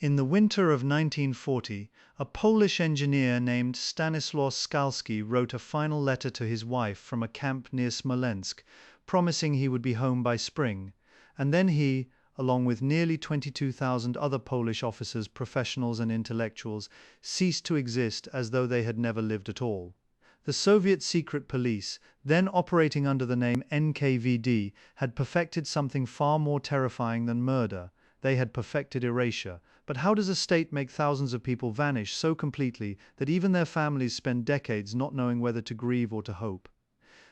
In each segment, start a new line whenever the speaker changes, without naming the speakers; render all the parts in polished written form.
In the winter of 1940, a Polish engineer named Stanislaw Skalski wrote a final letter to his wife from a camp near Smolensk, promising he would be home by spring, and then he, along with nearly 22,000 other Polish officers, professionals and intellectuals, ceased to exist as though they had never lived at all. The Soviet secret police, then operating under the name NKVD, had perfected something far more terrifying than murder. They had perfected erasure. But how does a state make thousands of people vanish so completely that even their families spend decades not knowing whether to grieve or to hope?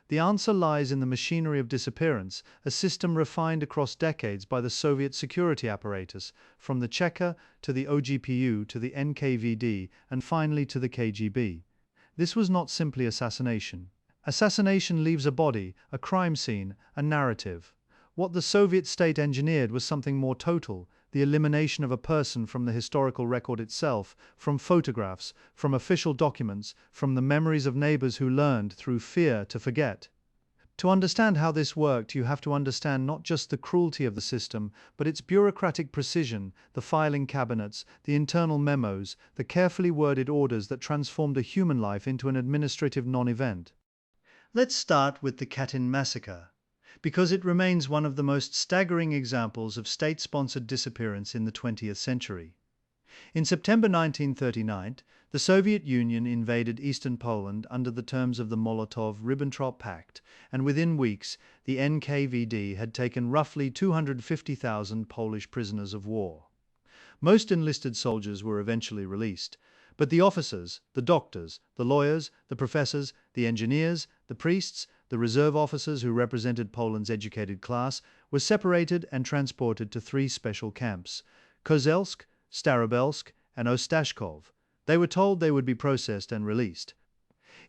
The answer lies in the machinery of disappearance, a system refined across decades by the Soviet security apparatus, from the Cheka to the OGPU to the NKVD and finally to the KGB. This was not simply assassination. Assassination leaves a body, a crime scene, a narrative. What the Soviet state engineered was something more total, the elimination of a person from the historical record itself, from photographs, from official documents, from the memories of neighbors who learned, through fear, to forget. To understand how this worked, you have to understand not just the cruelty of the system, but its bureaucratic precision, the filing cabinets, the internal memos, the carefully worded orders that transformed a human life into an administrative non-event. Let's start with the Katyn massacre, because it remains one of the most staggering examples of state-sponsored disappearance in the 20th century. In September 1939, the Soviet Union invaded eastern Poland under the terms of the Molotov-Ribbentrop Pact, and within weeks, the NKVD had taken roughly 250,000 Polish prisoners of war. Most enlisted soldiers were eventually released, but the officers, the doctors, the lawyers, the professors, the engineers, the priests, the reserve officers who represented Poland's educated class were separated and transported to three special camps: Kozelsk, Starobelsk, and Ostashkov. They were told they would be processed and released.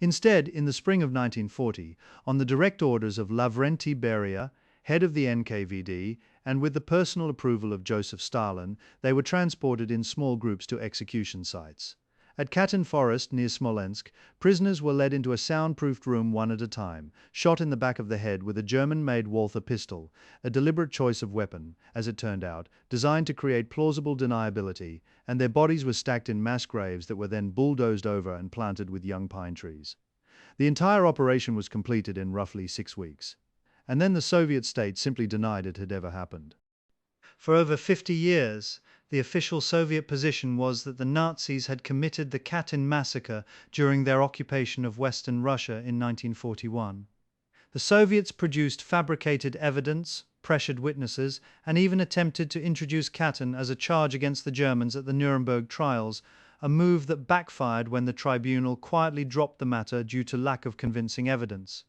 Instead, in the spring of 1940, on the direct orders of Lavrenti Beria, head of the NKVD, and with the personal approval of Joseph Stalin, they were transported in small groups to execution sites. At Katyn Forest near Smolensk, prisoners were led into a soundproofed room one at a time, shot in the back of the head with a German-made Walther pistol, a deliberate choice of weapon, as it turned out, designed to create plausible deniability, and their bodies were stacked in mass graves that were then bulldozed over and planted with young pine trees. The entire operation was completed in roughly 6 weeks. And then the Soviet state simply denied it had ever happened. For over 50 years, the official Soviet position was that the Nazis had committed the Katyn massacre during their occupation of Western Russia in 1941. The Soviets produced fabricated evidence, pressured witnesses, and even attempted to introduce Katyn as a charge against the Germans at the Nuremberg trials, a move that backfired when the tribunal quietly dropped the matter due to lack of convincing evidence.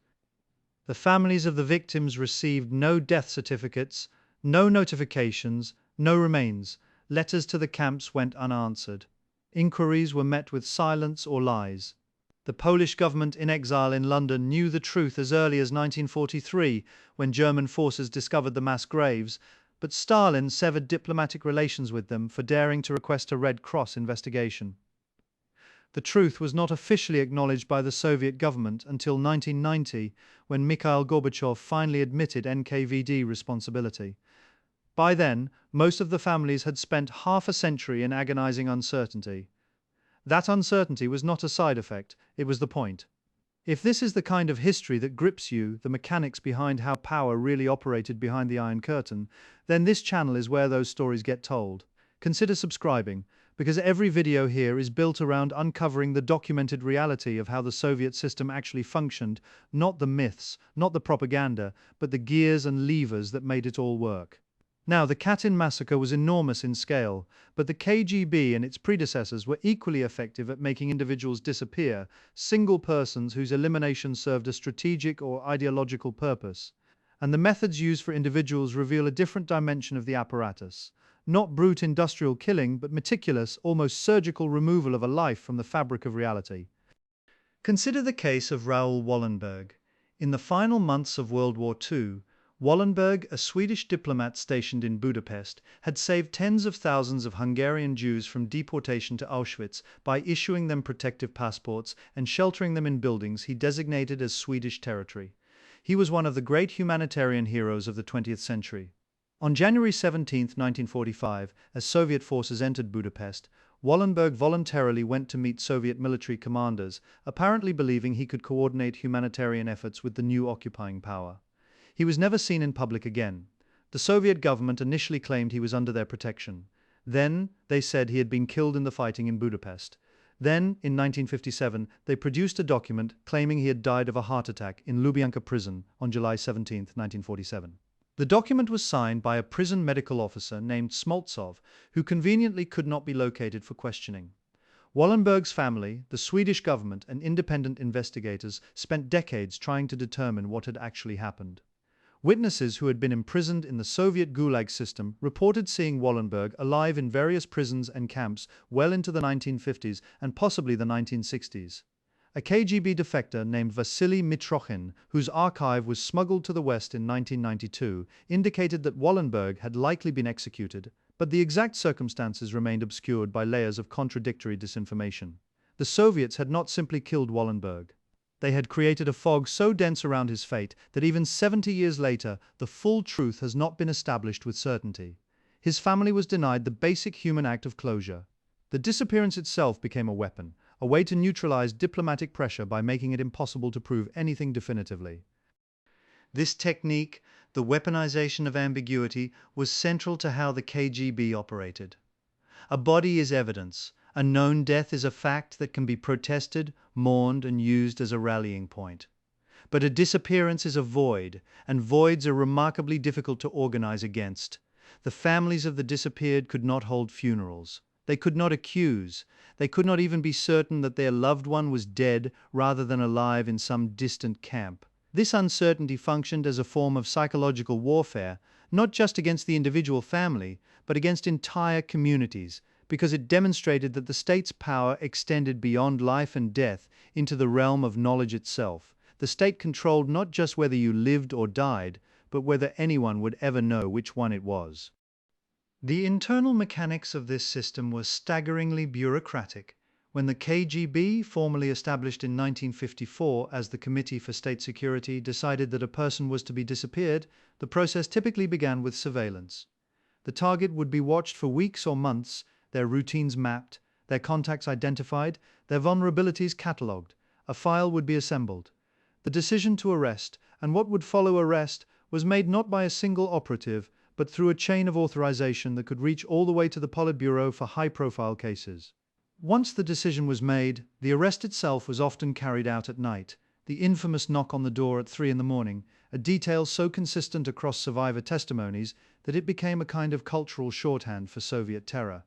The families of the victims received no death certificates, no notifications, no remains. Letters to the camps went unanswered. Inquiries were met with silence or lies. The Polish government in exile in London knew the truth as early as 1943, when German forces discovered the mass graves, but Stalin severed diplomatic relations with them for daring to request a Red Cross investigation. The truth was not officially acknowledged by the Soviet government until 1990, when Mikhail Gorbachev finally admitted NKVD responsibility. By then, most of the families had spent half a century in agonizing uncertainty. That uncertainty was not a side effect, it was the point. If this is the kind of history that grips you, the mechanics behind how power really operated behind the Iron Curtain, then this channel is where those stories get told. Consider subscribing, because every video here is built around uncovering the documented reality of how the Soviet system actually functioned, not the myths, not the propaganda, but the gears and levers that made it all work. Now, the Katyn massacre was enormous in scale, but the KGB and its predecessors were equally effective at making individuals disappear, single persons whose elimination served a strategic or ideological purpose. And the methods used for individuals reveal a different dimension of the apparatus. Not brute industrial killing, but meticulous, almost surgical removal of a life from the fabric of reality. Consider the case of Raoul Wallenberg. In the final months of World War II, Wallenberg, a Swedish diplomat stationed in Budapest, had saved tens of thousands of Hungarian Jews from deportation to Auschwitz by issuing them protective passports and sheltering them in buildings he designated as Swedish territory. He was one of the great humanitarian heroes of the 20th century. On January 17, 1945, as Soviet forces entered Budapest, Wallenberg voluntarily went to meet Soviet military commanders, apparently believing he could coordinate humanitarian efforts with the new occupying power. He was never seen in public again. The Soviet government initially claimed he was under their protection. Then, they said he had been killed in the fighting in Budapest. Then, in 1957, they produced a document claiming he had died of a heart attack in Lubyanka prison on July 17, 1947. The document was signed by a prison medical officer named Smoltsov, who conveniently could not be located for questioning. Wallenberg's family, the Swedish government, and independent investigators spent decades trying to determine what had actually happened. Witnesses who had been imprisoned in the Soviet Gulag system reported seeing Wallenberg alive in various prisons and camps well into the 1950s and possibly the 1960s. A KGB defector named Vasily Mitrokhin, whose archive was smuggled to the West in 1992, indicated that Wallenberg had likely been executed, but the exact circumstances remained obscured by layers of contradictory disinformation. The Soviets had not simply killed Wallenberg. They had created a fog so dense around his fate that even 70 years later, the full truth has not been established with certainty. His family was denied the basic human act of closure. The disappearance itself became a weapon, a way to neutralize diplomatic pressure by making it impossible to prove anything definitively. This technique, the weaponization of ambiguity, was central to how the KGB operated. A body is evidence. A known death is a fact that can be protested, mourned, and used as a rallying point. But a disappearance is a void, and voids are remarkably difficult to organize against. The families of the disappeared could not hold funerals. They could not accuse. They could not even be certain that their loved one was dead rather than alive in some distant camp. This uncertainty functioned as a form of psychological warfare, not just against the individual family, but against entire communities, because it demonstrated that the state's power extended beyond life and death into the realm of knowledge itself. The state controlled not just whether you lived or died, but whether anyone would ever know which one it was. The internal mechanics of this system were staggeringly bureaucratic. When the KGB, formally established in 1954 as the Committee for State Security, decided that a person was to be disappeared, the process typically began with surveillance. The target would be watched for weeks or months, their routines mapped, their contacts identified, their vulnerabilities catalogued. A file would be assembled. The decision to arrest, and what would follow arrest, was made not by a single operative, but through a chain of authorization that could reach all the way to the Politburo for high-profile cases. Once the decision was made, the arrest itself was often carried out at night. The infamous knock on the door at 3 a.m, a detail so consistent across survivor testimonies that it became a kind of cultural shorthand for Soviet terror.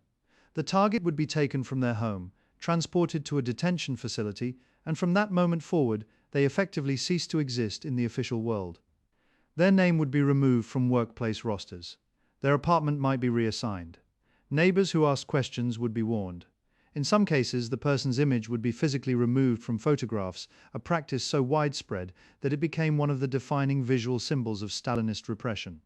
The target would be taken from their home, transported to a detention facility, and from that moment forward, they effectively ceased to exist in the official world. Their name would be removed from workplace rosters. Their apartment might be reassigned. Neighbors who asked questions would be warned. In some cases, the person's image would be physically removed from photographs, a practice so widespread that it became one of the defining visual symbols of Stalinist repression.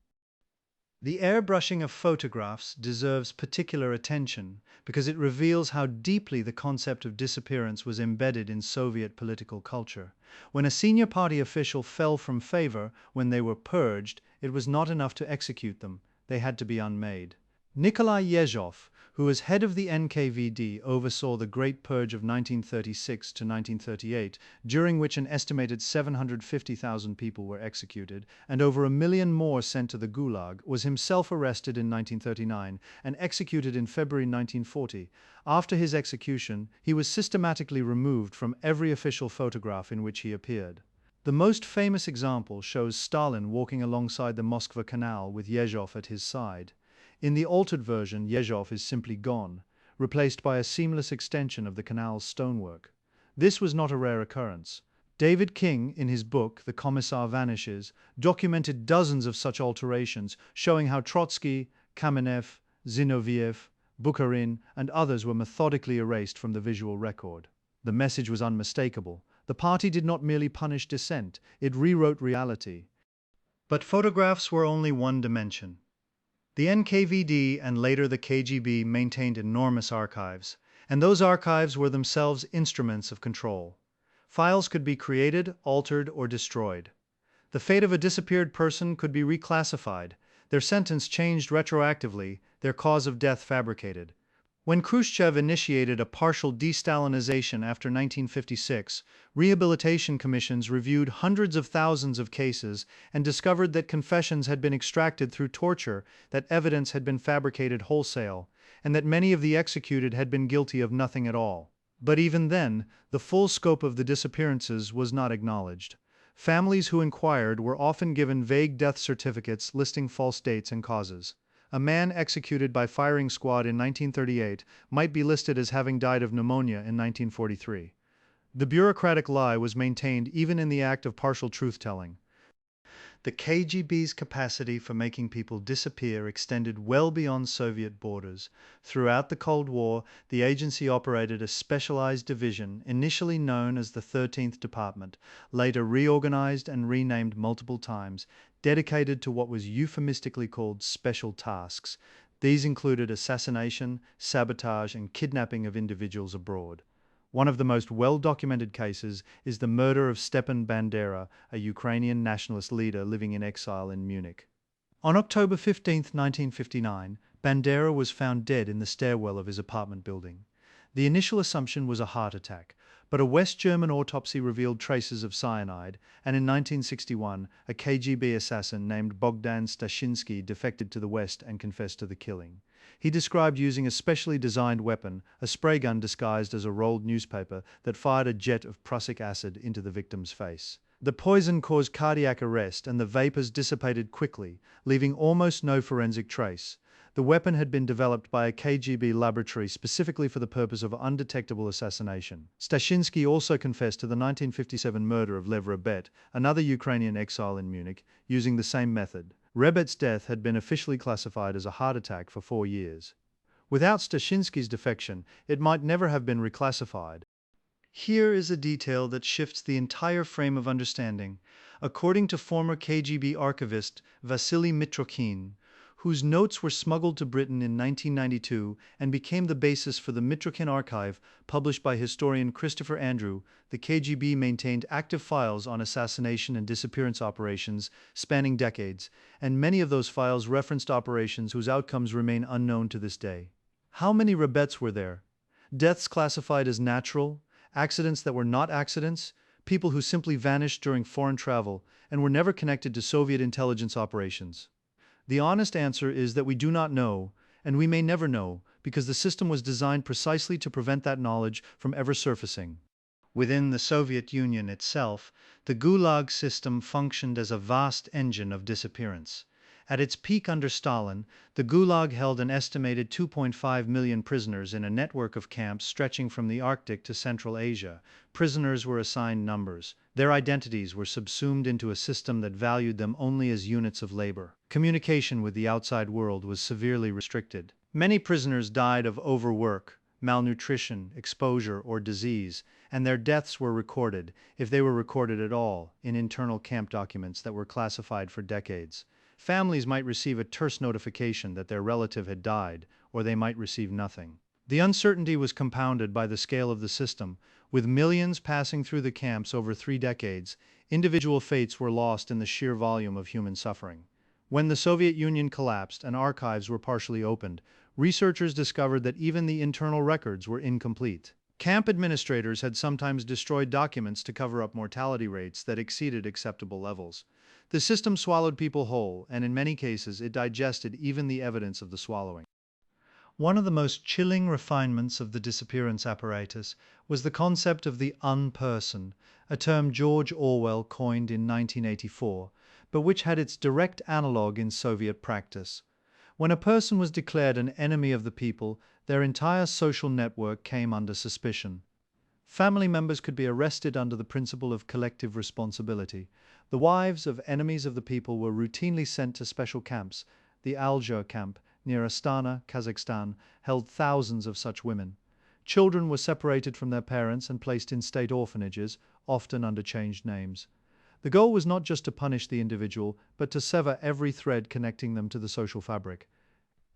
The airbrushing of photographs deserves particular attention because it reveals how deeply the concept of disappearance was embedded in Soviet political culture. When a senior party official fell from favor when they were purged, it was not enough to execute them. They had to be unmade. Nikolai Yezhov, who was head of the NKVD, oversaw the Great Purge of 1936 to 1938, during which an estimated 750,000 people were executed and over 1 million more sent to the Gulag, was himself arrested in 1939 and executed in February 1940. After his execution, he was systematically removed from every official photograph in which he appeared. The most famous example shows Stalin walking alongside the Moskva Canal with Yezhov at his side. In the altered version, Yezhov is simply gone, replaced by a seamless extension of the canal's stonework. This was not a rare occurrence. David King, in his book The Commissar Vanishes, documented dozens of such alterations, showing how Trotsky, Kamenev, Zinoviev, Bukharin, and others were methodically erased from the visual record. The message was unmistakable. The party did not merely punish dissent, it rewrote reality. But photographs were only one dimension. The NKVD and later the KGB maintained enormous archives, and those archives were themselves instruments of control. Files could be created, altered, or destroyed. The fate of a disappeared person could be reclassified. their sentence changed retroactively, their cause of death fabricated. When Khrushchev initiated a partial de-Stalinization after 1956, rehabilitation commissions reviewed hundreds of thousands of cases and discovered that confessions had been extracted through torture, that evidence had been fabricated wholesale, and that many of the executed had been guilty of nothing at all. But even then, the full scope of the disappearances was not acknowledged. Families who inquired were often given vague death certificates listing false dates and causes. A man executed by firing squad in 1938 might be listed as having died of pneumonia in 1943. The bureaucratic lie was maintained even in the act of partial truth-telling. The KGB's capacity for making people disappear extended well beyond Soviet borders. Throughout the Cold War, the agency operated a specialized division, initially known as the 13th Department, later reorganized and renamed multiple times, dedicated to what was euphemistically called special tasks. These included assassination, sabotage, and kidnapping of individuals abroad. One of the most well-documented cases is the murder of Stepan Bandera, a Ukrainian nationalist leader living in exile in Munich. On October 15, 1959, Bandera was found dead in the stairwell of his apartment building. The initial assumption was a heart attack, but a West German autopsy revealed traces of cyanide, and in 1961, a KGB assassin named Bogdan Stashinsky defected to the West and confessed to the killing. He described using a specially designed weapon, a spray gun disguised as a rolled newspaper that fired a jet of prussic acid into the victim's face. The poison caused cardiac arrest and the vapors dissipated quickly, leaving almost no forensic trace. The weapon had been developed by a KGB laboratory specifically for the purpose of undetectable assassination. Stashinsky also confessed to the 1957 murder of Lev Rebet, another Ukrainian exile in Munich, using the same method. Rebet's death had been officially classified as a heart attack for 4 years. Without Stashinsky's defection, it might never have been reclassified. Here is a detail that shifts the entire frame of understanding. According to former KGB archivist Vasily Mitrokhin, whose notes were smuggled to Britain in 1992 and became the basis for the Mitrokhin Archive, published by historian Christopher Andrew, the KGB maintained active files on assassination and disappearance operations spanning decades, and many of those files referenced operations whose outcomes remain unknown to this day. How many Rebets were there? Deaths classified as natural, accidents that were not accidents, people who simply vanished during foreign travel and were never connected to Soviet intelligence operations. The honest answer is that we do not know, and we may never know, because the system was designed precisely to prevent that knowledge from ever surfacing. Within the Soviet Union itself, the Gulag system functioned as a vast engine of disappearance. At its peak under Stalin, the Gulag held an estimated 2.5 million prisoners in a network of camps stretching from the Arctic to Central Asia. Prisoners were assigned numbers. Their identities were subsumed into a system that valued them only as units of labor. Communication with the outside world was severely restricted. Many prisoners died of overwork, malnutrition, exposure, or disease, and their deaths were recorded, if they were recorded at all, in internal camp documents that were classified for decades. Families might receive a terse notification that their relative had died, or they might receive nothing. The uncertainty was compounded by the scale of the system. With millions passing through the camps over 3 decades, individual fates were lost in the sheer volume of human suffering. When the Soviet Union collapsed and archives were partially opened, researchers discovered that even the internal records were incomplete. Camp administrators had sometimes destroyed documents to cover up mortality rates that exceeded acceptable levels. The system swallowed people whole, and in many cases it digested even the evidence of the swallowing. One of the most chilling refinements of the disappearance apparatus was the concept of the unperson, a term George Orwell coined in 1984, but which had its direct analogue in Soviet practice. When a person was declared an enemy of the people, their entire social network came under suspicion. Family members could be arrested under the principle of collective responsibility. The wives of enemies of the people were routinely sent to special camps. The Alger camp, near Astana, Kazakhstan, held thousands of such women. Children were separated from their parents and placed in state orphanages, often under changed names. The goal was not just to punish the individual, but to sever every thread connecting them to the social fabric.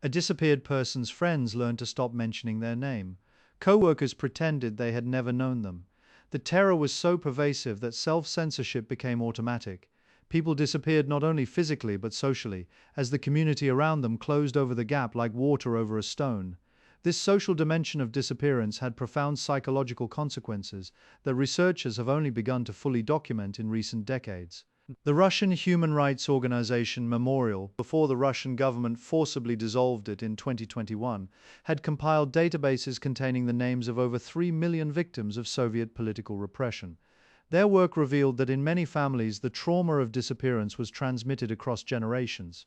A disappeared person's friends learned to stop mentioning their name. Co-workers pretended they had never known them. The terror was so pervasive that self-censorship became automatic. People disappeared not only physically but socially, as the community around them closed over the gap like water over a stone. This social dimension of disappearance had profound psychological consequences that researchers have only begun to fully document in recent decades. The Russian human rights organization Memorial, before the Russian government forcibly dissolved it in 2021, had compiled databases containing the names of over 3 million victims of Soviet political repression. Their work revealed that in many families the trauma of disappearance was transmitted across generations.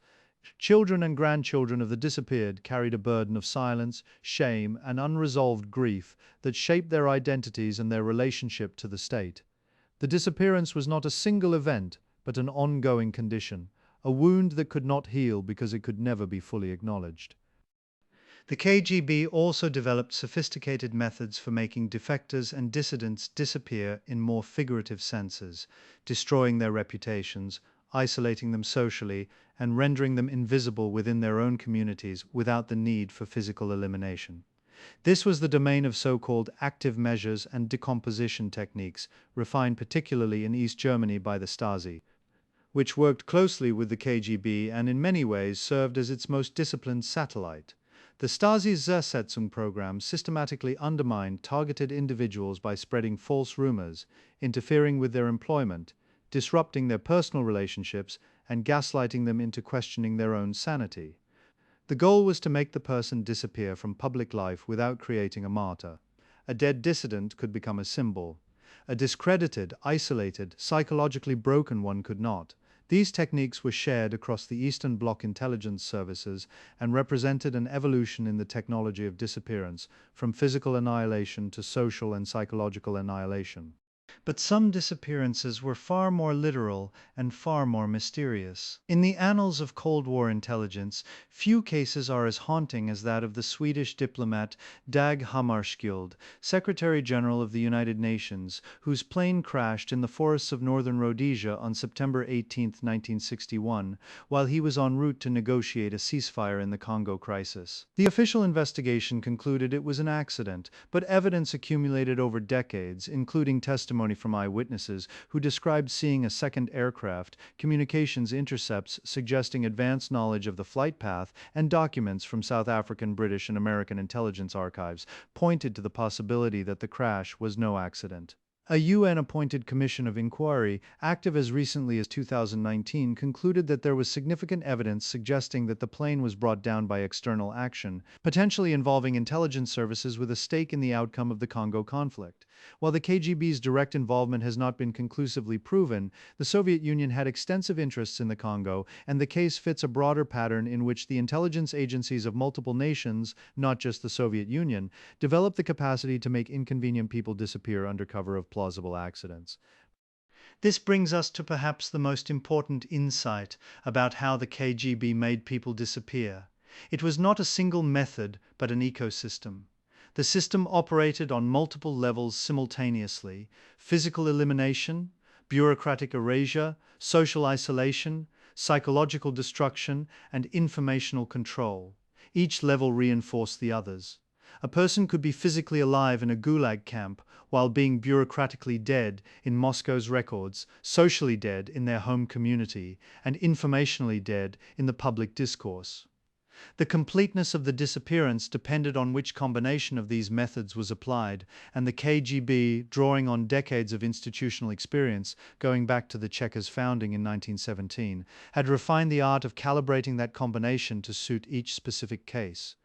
Children and grandchildren of the disappeared carried a burden of silence, shame, and unresolved grief that shaped their identities and their relationship to the state. The disappearance was not a single event, but an ongoing condition, a wound that could not heal because it could never be fully acknowledged. The KGB also developed sophisticated methods for making defectors and dissidents disappear in more figurative senses, destroying their reputations, isolating them socially, and rendering them invisible within their own communities without the need for physical elimination. This was the domain of so-called active measures and decomposition techniques, refined particularly in East Germany by the Stasi, which worked closely with the KGB and in many ways served as its most disciplined satellite. The Stasi's Zersetzung program systematically undermined targeted individuals by spreading false rumors, interfering with their employment, disrupting their personal relationships, and gaslighting them into questioning their own sanity. The goal was to make the person disappear from public life without creating a martyr. A dead dissident could become a symbol. A discredited, isolated, psychologically broken one could not. These techniques were shared across the Eastern Bloc intelligence services and represented an evolution in the technology of disappearance, from physical annihilation to social and psychological annihilation. But some disappearances were far more literal and far more mysterious. In the annals of Cold War intelligence, few cases are as haunting as that of the Swedish diplomat Dag Hammarskjöld, Secretary General of the United Nations, whose plane crashed in the forests of northern Rhodesia on September 18, 1961, while he was en route to negotiate a ceasefire in the Congo crisis. The official investigation concluded it was an accident, but evidence accumulated over decades, including testimony from eyewitnesses who described seeing a second aircraft, communications intercepts suggesting advanced knowledge of the flight path, and documents from South African, British, and American intelligence archives pointed to the possibility that the crash was no accident. A UN-appointed commission of inquiry, active as recently as 2019, concluded that there was significant evidence suggesting that the plane was brought down by external action, potentially involving intelligence services with a stake in the outcome of the Congo conflict. While the KGB's direct involvement has not been conclusively proven, the Soviet Union had extensive interests in the Congo, and the case fits a broader pattern in which the intelligence agencies of multiple nations, not just the Soviet Union, developed the capacity to make inconvenient people disappear under cover of plausible accidents. This brings us to perhaps the most important insight about how the KGB made people disappear. It was not a single method, but an ecosystem. The system operated on multiple levels simultaneously: physical elimination, bureaucratic erasure, social isolation, psychological destruction, and informational control. Each level reinforced the others. A person could be physically alive in a Gulag camp while being bureaucratically dead in Moscow's records, socially dead in their home community, and informationally dead in the public discourse. The completeness of the disappearance depended on which combination of these methods was applied, and the KGB, drawing on decades of institutional experience, going back to the Chequers' founding in 1917, had refined the art of calibrating that combination to suit each specific case.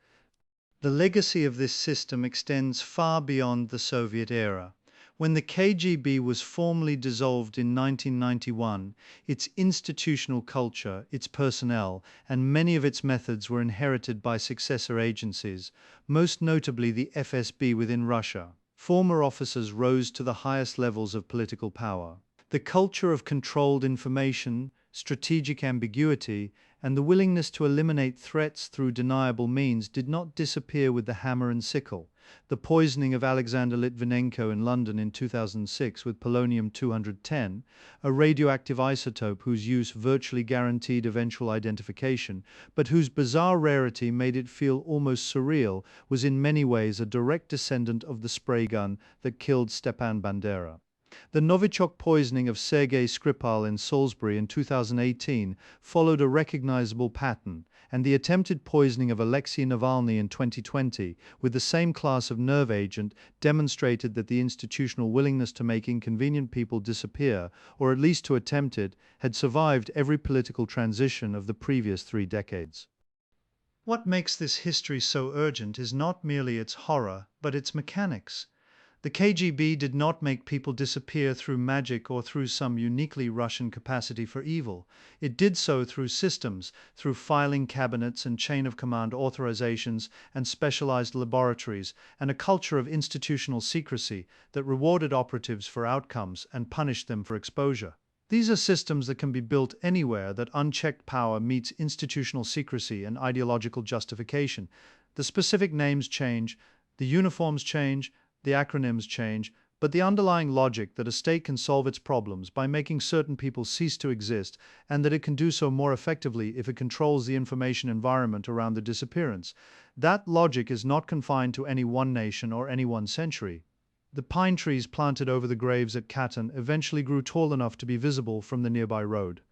The legacy of this system extends far beyond the Soviet era. When the KGB was formally dissolved in 1991, its institutional culture, its personnel, and many of its methods were inherited by successor agencies, most notably the FSB within Russia. Former officers rose to the highest levels of political power. The culture of controlled information, strategic ambiguity, and the willingness to eliminate threats through deniable means did not disappear with the hammer and sickle. The poisoning of Alexander Litvinenko in London in 2006 with polonium-210, a radioactive isotope whose use virtually guaranteed eventual identification, but whose bizarre rarity made it feel almost surreal, was in many ways a direct descendant of the spray gun that killed Stepan Bandera. The Novichok poisoning of Sergei Skripal in Salisbury in 2018 followed a recognizable pattern, and the attempted poisoning of Alexei Navalny in 2020 with the same class of nerve agent demonstrated that the institutional willingness to make inconvenient people disappear, or at least to attempt it, had survived every political transition of the previous 3 decades. What makes this history so urgent is not merely its horror, but its mechanics. The KGB did not make people disappear through magic or through some uniquely Russian capacity for evil. It did so through systems, through filing cabinets and chain of command authorizations and specialized laboratories, and a culture of institutional secrecy that rewarded operatives for outcomes and punished them for exposure. These are systems that can be built anywhere that unchecked power meets institutional secrecy and ideological justification. The specific names change, the uniforms change, the acronyms change, but the underlying logic that a state can solve its problems by making certain people cease to exist, and that it can do so more effectively if it controls the information environment around the disappearance, that logic is not confined to any one nation or any one century. The pine trees planted over the graves at Katyn eventually grew tall enough to be visible from the nearby road.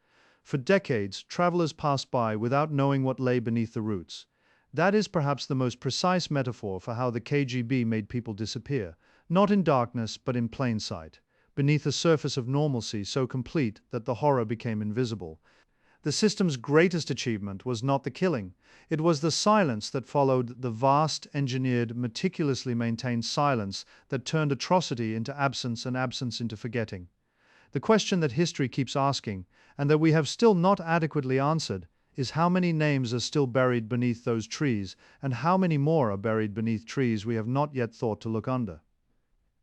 For decades, travelers passed by without knowing what lay beneath the roots. That is perhaps the most precise metaphor for how the KGB made people disappear, not in darkness but in plain sight, beneath a surface of normalcy so complete that the horror became invisible. The system's greatest achievement was not the killing. It was the silence that followed, the vast, engineered, meticulously maintained silence that turned atrocity into absence and absence into forgetting. The question that history keeps asking, and that we have still not adequately answered, is how many names are still buried beneath those trees, and how many more are buried beneath trees we have not yet thought to look under.